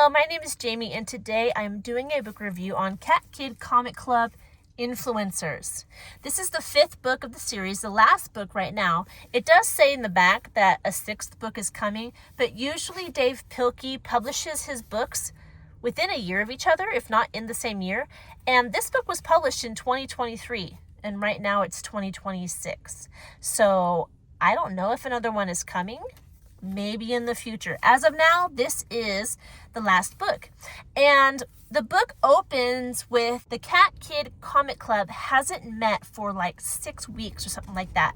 Hello, my name is Jamie, and today I'm doing a book review on Cat Kid Comic Club Influencers. This is the 5th book of the series, the last book right now. It does say in the back that a 6th book is coming, but usually Dave Pilkey publishes his books within a year of each other, if not in the same year. And this book was published in 2023, and right now it's 2026. So I don't know if another one is coming. Maybe in the future. As of now, this is the last book. And the book opens with the Cat Kid Comic Club hasn't met for like 6 weeks or something like that.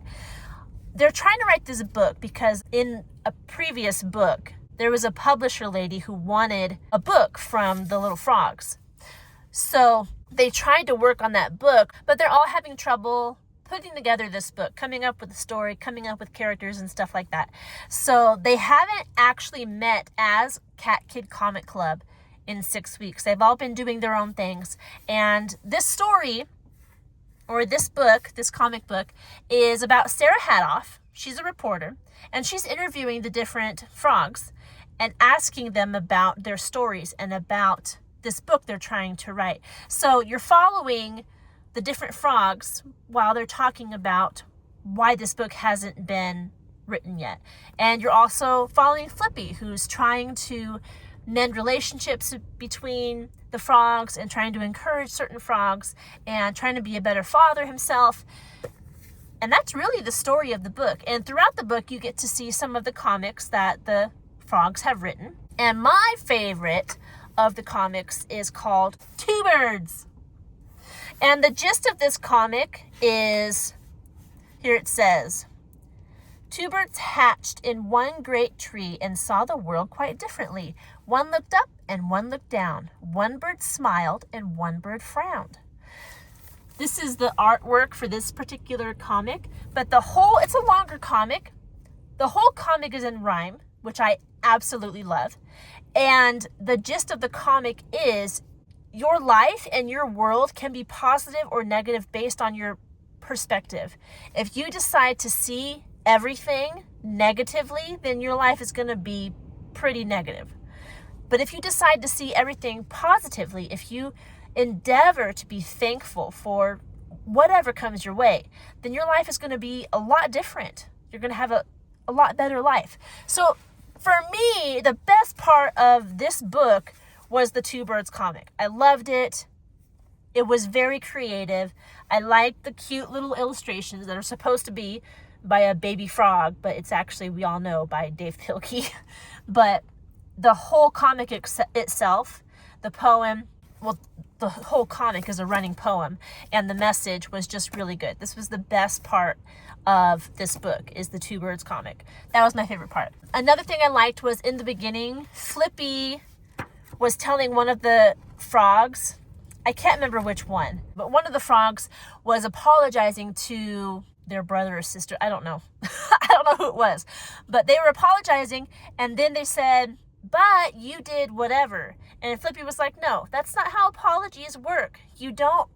They're trying to write this book because in a previous book, there was a publisher lady who wanted a book from the little frogs. So they tried to work on that book, but they're all having trouble putting together this book, coming up with a story, coming up with characters and stuff like that. So they haven't actually met as Cat Kid Comic Club in 6 weeks. They've all been doing their own things. And this story, or this book, this comic book, is about Sarah Hadoff. She's a reporter, and she's interviewing the different frogs and asking them about their stories and about this book they're trying to write. So you're following the different frogs while they're talking about why this book hasn't been written yet. And you're also following Flippy, who's trying to mend relationships between the frogs and trying to encourage certain frogs and trying to be a better father himself. And that's really the story of the book. And throughout the book, you get to see some of the comics that the frogs have written. And my favorite of the comics is called Two Birds. And the gist of this comic is, here it says, two birds hatched in one great tree and saw the world quite differently. One looked up and one looked down. One bird smiled and one bird frowned. This is the artwork for this particular comic, but it's a longer comic. The whole comic is in rhyme, which I absolutely love. And the gist of the comic is, your life and your world can be positive or negative based on your perspective. If you decide to see everything negatively, then your life is going to be pretty negative. But if you decide to see everything positively, if you endeavor to be thankful for whatever comes your way, then your life is going to be a lot different. You're going to have a lot better life. So for me, the best part of this book was the Two Birds comic. I loved it. It was very creative. I liked the cute little illustrations that are supposed to be by a baby frog, but it's actually, we all know, by Dave Pilkey. But the whole comic itself, the poem, well, the whole comic is a running poem, and the message was just really good. This was the best part of this book, is the Two Birds comic. That was my favorite part. Another thing I liked was in the beginning, Flippy was telling one of the frogs, I can't remember which one, but one of the frogs was apologizing to their brother or sister. I don't know. I don't know who it was, but they were apologizing, and then they said, but you did whatever. And Flippy was like, no, that's not how apologies work. You don't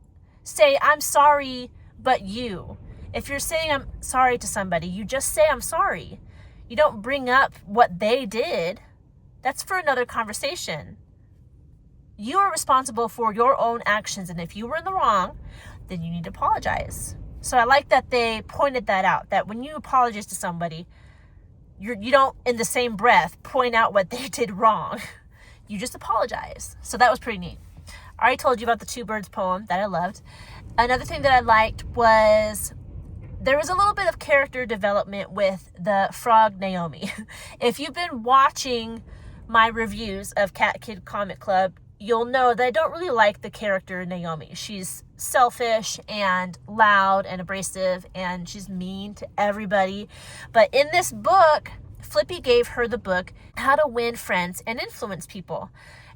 say, I'm sorry, but you. If you're saying I'm sorry to somebody, you just say, I'm sorry. You don't bring up what they did. That's for another conversation. You are responsible for your own actions, and if you were in the wrong, then you need to apologize. So I like that they pointed that out, that when you apologize to somebody, you don't, in the same breath, point out what they did wrong. You just apologize. So that was pretty neat. I already told you about the Two Birds poem that I loved. Another thing that I liked was there was a little bit of character development with the frog Naomi. If you've been watching my reviews of Cat Kid Comic Club, you'll know that I don't really like the character Naomi. She's selfish and loud and abrasive, and she's mean to everybody. But in this book, Flippy gave her the book, How to Win Friends and Influence People.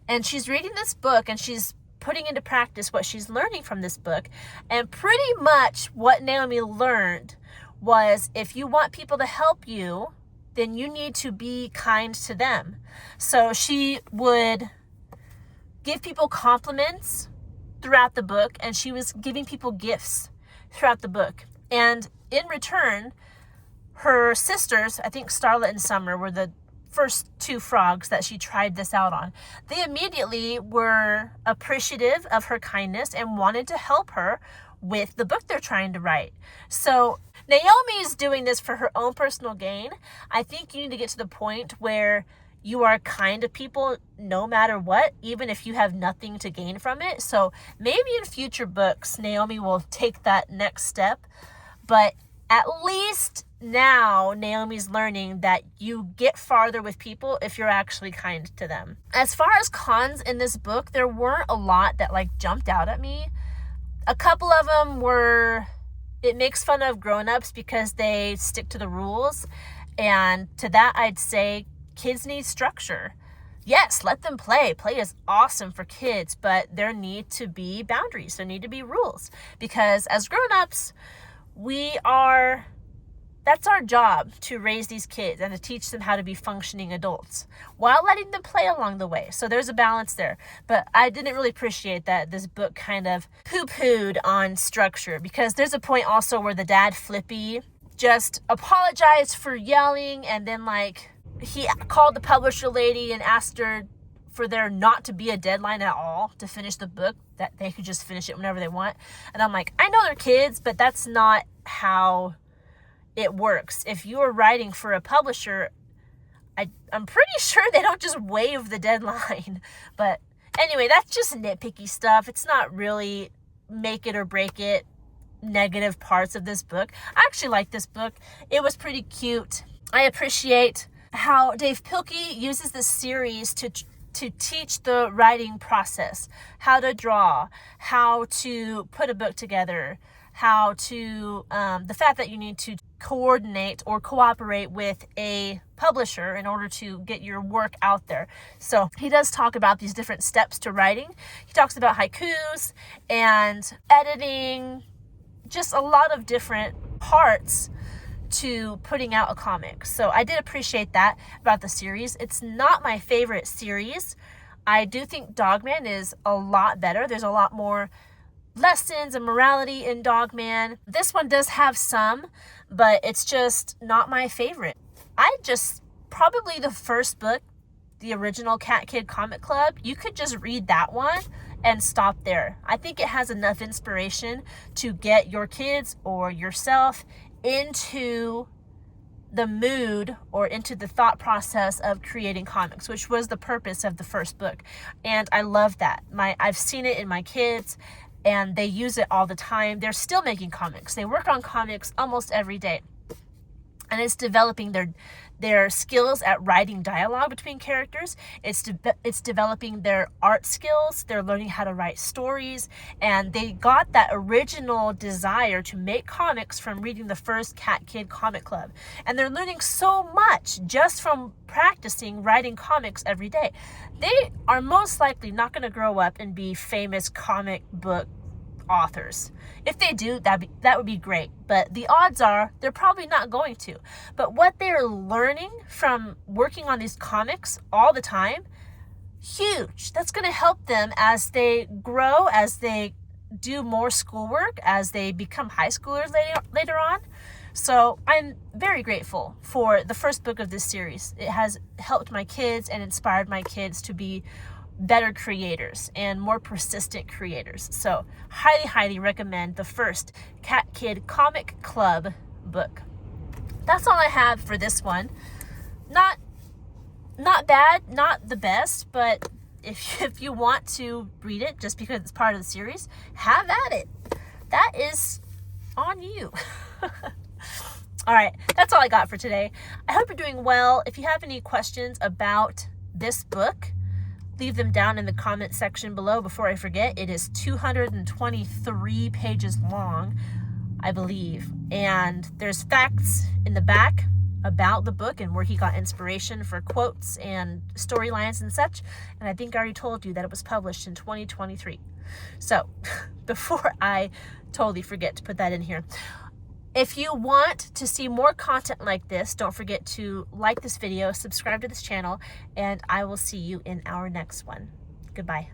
And she's reading this book, and she's putting into practice what she's learning from this book. And pretty much what Naomi learned was, if you want people to help you, then you need to be kind to them. So she would give people compliments throughout the book, and she was giving people gifts throughout the book. And in return, her sisters, I think Starlet and Summer were the first two frogs that she tried this out on. They immediately were appreciative of her kindness and wanted to help her with the book they're trying to write. So Naomi is doing this for her own personal gain. I think you need to get to the point where you are kind to people no matter what, even if you have nothing to gain from it. So maybe in future books, Naomi will take that next step. But at least now Naomi's learning that you get farther with people if you're actually kind to them. As far as cons in this book, there weren't a lot that like jumped out at me. A couple of them were, it makes fun of grown-ups because they stick to the rules. And to that, I'd say kids need structure. Yes, let them play. Play is awesome for kids, but there need to be boundaries. There need to be rules. Because as grown-ups, that's our job, to raise these kids and to teach them how to be functioning adults while letting them play along the way. So there's a balance there. But I didn't really appreciate that this book kind of poo-pooed on structure, because there's a point also where the dad, Flippy, just apologized for yelling, and then like he called the publisher lady and asked her for there not to be a deadline at all to finish the book, that they could just finish it whenever they want. And I'm like, I know they're kids, but that's not how it works. If you're writing for a publisher, I'm pretty sure they don't just waive the deadline. But anyway, that's just nitpicky stuff. It's not really make it or break it negative parts of this book. I actually like this book. It was pretty cute. I appreciate how Dave Pilkey uses this series to teach the writing process, how to draw, how to put a book together, how to, the fact that you need to coordinate or cooperate with a publisher in order to get your work out there. So he does talk about these different steps to writing. He talks about haikus and editing, just a lot of different parts to putting out a comic. So I did appreciate that about the series. It's not my favorite series. I do think Dogman is a lot better. There's a lot more lessons and morality in Dogman. This one does have some, but it's just not my favorite. Probably the first book, the original Cat Kid Comic Club, you could just read that one and stop there. I think it has enough inspiration to get your kids or yourself into the mood or into the thought process of creating comics, which was the purpose of the first book. And I love that. I've seen it in my kids, and they use it all the time. They're still making comics. They work on comics almost every day. And it's developing their skills at writing dialogue between characters. It's developing their art skills. They're learning how to write stories. And they got that original desire to make comics from reading the first Cat Kid Comic Club. And they're learning so much just from practicing writing comics every day. They are most likely not going to grow up and be famous comic book authors. If they do, that would be great. But the odds are they're probably not going to. But what they're learning from working on these comics all the time, huge. That's going to help them as they grow, as they do more schoolwork, as they become high schoolers later on. So I'm very grateful for the first book of this series. It has helped my kids and inspired my kids to be better creators and more persistent creators. So highly, highly recommend the first Cat Kid Comic Club book. That's all I have for this one. Not bad, not the best, but if you want to read it just because it's part of the series, have at it. That is on you. All right, that's all I got for today. I hope you're doing well. If you have any questions about this book, leave them down in the comment section below before I forget. It is 223 pages long, I believe. And there's facts in the back about the book and where he got inspiration for quotes and storylines and such. And I think I already told you that it was published in 2023. So before I totally forget to put that in here. If you want to see more content like this, don't forget to like this video, subscribe to this channel, and I will see you in our next one. Goodbye.